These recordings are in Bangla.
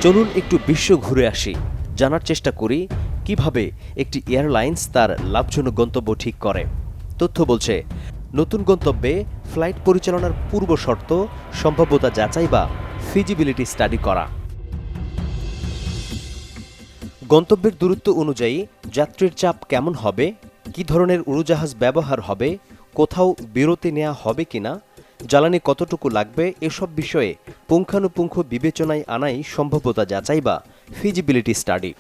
চলুন একটু বিশ্ব ঘুরে আসি, জানার চেষ্টা করি কিভাবে একটি এয়ারলাইন্স তার লাভজনক গন্তব্য ঠিক করে। তথ্য বলছে, নতুন গন্তব্যে ফ্লাইট পরিচালনার পূর্ব শর্ত সম্ভাব্যতা যাচাই বা ফিজিবিলিটি স্টাডি করা। গন্তব্যের দূরত্ব অনুযায়ী যাত্রীর চাপ কেমন হবে, কী ধরনের উড়োজাহাজ ব্যবহার হবে, কোথাও বিরতি নেওয়া হবে কিনা, জ্বালানি কতটুকু লাগবে, এসব বিষয়ে পুঙ্খানুপুঙ্খ বিবেচনায় আনাই সম্ভাব্যতা যাচাই বা ফিজিবিলিটি স্টাডি।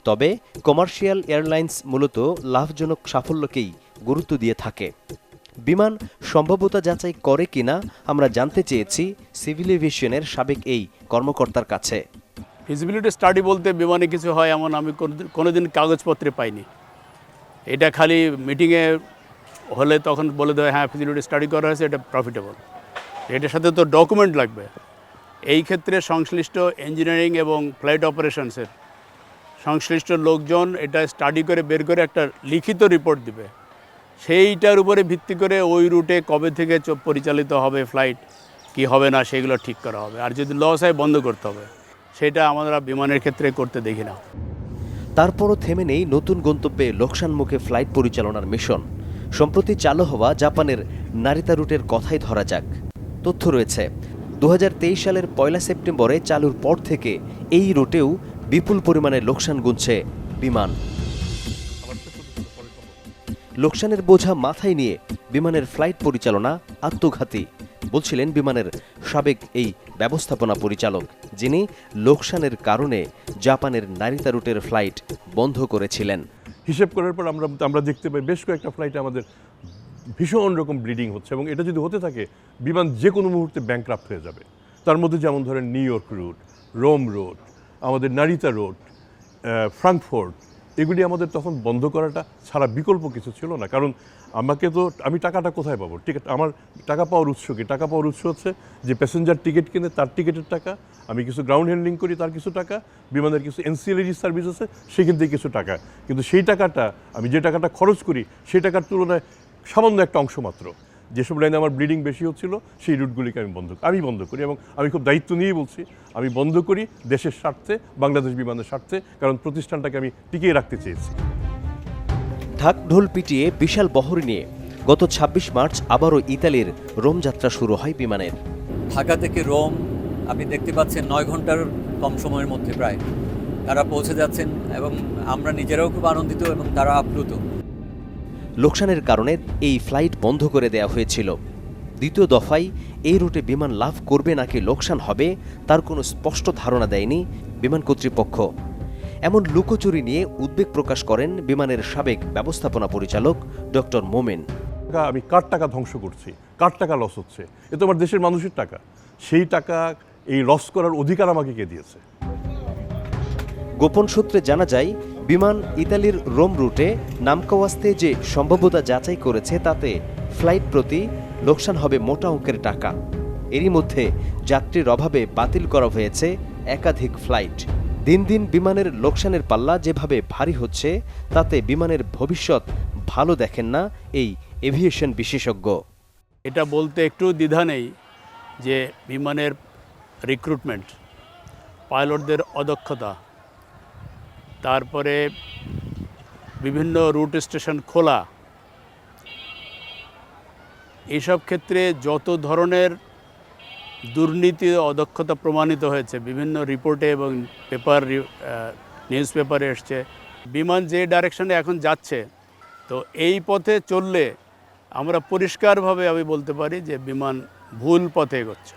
তবে কমার্শিয়াল এয়ারলাইন্স মূলত লাভজনক সাফল্যকেই গুরুত্ব দিয়ে থাকে। বিমান সম্ভাব্যতা যাচাই করে কিনা আমরা জানতে চেয়েছি সিভিল এভিয়েশনের সাবেক এই কর্মকর্তার কাছে। ফিজিবিলিটি স্টাডি বলতে বিমানে কিছু হয় এমন আমি কোনোদিন কাগজপত্রে পাইনি। এটা খালি মিটিংয়ে হলে তখন বলে দেয় হ্যাঁ ফিজিবিলিটি স্টাডি করা হয়েছে, এটা প্রফিটেবল। এটার সাথে তো ডকুমেন্ট লাগবে। এই ক্ষেত্রে সংশ্লিষ্ট ইঞ্জিনিয়ারিং এবং ফ্লাইট অপারেশনসের সংশ্লিষ্ট লোকজন এটা স্টাডি করে বের করে একটা লিখিত রিপোর্ট দিবে। সেইটার উপরে ভিত্তি করে ওই রুটে কবে থেকে পরিচালিত হবে ফ্লাইট, কি হবে না সেগুলো ঠিক করা হবে। আর যদি লস হয় বন্ধ করতে হবে। সেটা আমরা বিমানের ক্ষেত্রে করতে দেখি না। তারপরও থেমে নেই নতুন গন্তব্যে লোকসানমুখে ফ্লাইট পরিচালনার মিশন। সম্প্রতি চালু হওয়া জাপানের নারিতা রুটের কথাই ধরা যাক। তথ্য রয়েছে, 2023 সালের 1 সেপ্টেম্বরে চালুর পর থেকে এই রুটেও বিপুল পরিমাণে লোকসান গুনছে বিমান। লোকসানের বোঝা মাথায় নিয়ে বিমানের ফ্লাইট পরিচালনা আত্মঘাতী বলছিলেন বিমানের সাবেক এই ব্যবস্থাপনা পরিচালক, যিনি লোকসানের কারণে জাপানের নারিতা রুটের ফ্লাইট বন্ধ করেছিলেন। হিসেব করার পর আমরা দেখতে পাই বেশ কয়েকটা ফ্লাইটে আমাদের ভীষণ রকম ব্লিডিং হচ্ছে, এবং এটা যদি হতে থাকে বিমান যে কোনো মুহূর্তে ব্যাংক্রাফট হয়ে যাবে। তার মধ্যে যেমন ধরেন New York route, Rome route, আমাদের নারিতা রুট, ফ্রাঙ্কফুর্ট, এগুলি আমাদের তখন বন্ধ করাটা ছাড়া বিকল্প কিছু ছিল না। কারণ আমি টাকাটা কোথায় পাবো? টিকিট, আমার টাকা পাওয়ার উৎস কি? টাকা পাওয়ার উৎস হচ্ছে যে প্যাসেঞ্জার টিকিট কিনে তার টিকিটের টাকা, আমি কিছু গ্রাউন্ড হ্যান্ডলিং করি তার কিছু টাকা, বিমানের কিছু এনসিএলআরি সার্ভিস আছে সেখান থেকে কিছু টাকা। কিন্তু সেই টাকাটা আমি যে টাকাটা খরচ করি সেই টাকার তুলনায় সামান্য একটা অংশ মাত্র। যেসব লাইনে আমার ব্লিডিং বেশি হচ্ছিল সেই রুটগুলিকে আমি বন্ধ করি, এবং আমি খুব দায়িত্ব নিয়েই বলছি আমি বন্ধ করি দেশের স্বার্থে, বাংলাদেশ বিমানের স্বার্থে, কারণ প্রতিষ্ঠানটাকে আমি টিকিয়ে রাখতে চেয়েছি। ঢাক ঢোল পিটিয়ে বিশাল বহর নিয়ে গত 26 মার্চ আবারও ইতালির রোম যাত্রা শুরু হয় বিমানের। ঢাকা থেকে রোম আপনি দেখতে পাচ্ছেন 9 ঘন্টার কম সময়ের মধ্যে প্রায় তারা পৌঁছে যাচ্ছেন, এবং আমরা নিজেরাও খুব আনন্দিত এবং তারা আপ্লুত। লোকসানের কারণে এই ফ্লাইট বন্ধ করে দেওয়া হয়েছিল। দ্বিতীয় দফায় এই রুটে বিমান লাভ করবে নাকি লোকসান হবে তার কোনো স্পষ্ট ধারণা দেয়নি বিমান কর্তৃপক্ষ। এমন লুকোচুরি নিয়ে উদ্বেগ প্রকাশ করেন বিমানের সাবেক ব্যবস্থাপনা পরিচালক ডক্টর মোমেন। আমি কার টাকা ধ্বংস করছি, কার টাকা লস হচ্ছে? এ তো আমার দেশের মানুষের টাকা। সেই টাকা এই লস করার অধিকার আমাকে কে দিয়েছে? গোপন সূত্রে জানা যায়, বিমান ইতালির রোম রুটে নামকাওয়াস্তে যে সম্ভাব্যতা যাচাই করেছে তাতে ফ্লাইট প্রতি লোকসান হবে মোটা অঙ্কের টাকা। এরই মধ্যে যাত্রীর অভাবে বাতিল করা হয়েছে একাধিক ফ্লাইট। দিন দিন বিমানের লোকসানের পাল্লা যেভাবে ভারী হচ্ছে তাতে বিমানের ভবিষ্যৎ ভালো দেখেন না এই এভিয়েশন বিশেষজ্ঞ। এটা বলতে একটু দ্বিধা নেই যে বিমানের রিক্রুটমেন্ট, পাইলটদের অদক্ষতা, তারপরে বিভিন্ন রুট স্টেশন খোলা, এইসব ক্ষেত্রে যত ধরনের দুর্নীতি অদক্ষতা প্রমাণিত হয়েছে বিভিন্ন রিপোর্টে এবং নিউজ পেপারে এসছে। বিমান যে ডাইরেকশনে এখন যাচ্ছে, তো এই পথে চললে আমরা পরিষ্কারভাবে আমি বলতে পারি যে বিমান ভুল পথে এগোচ্ছে।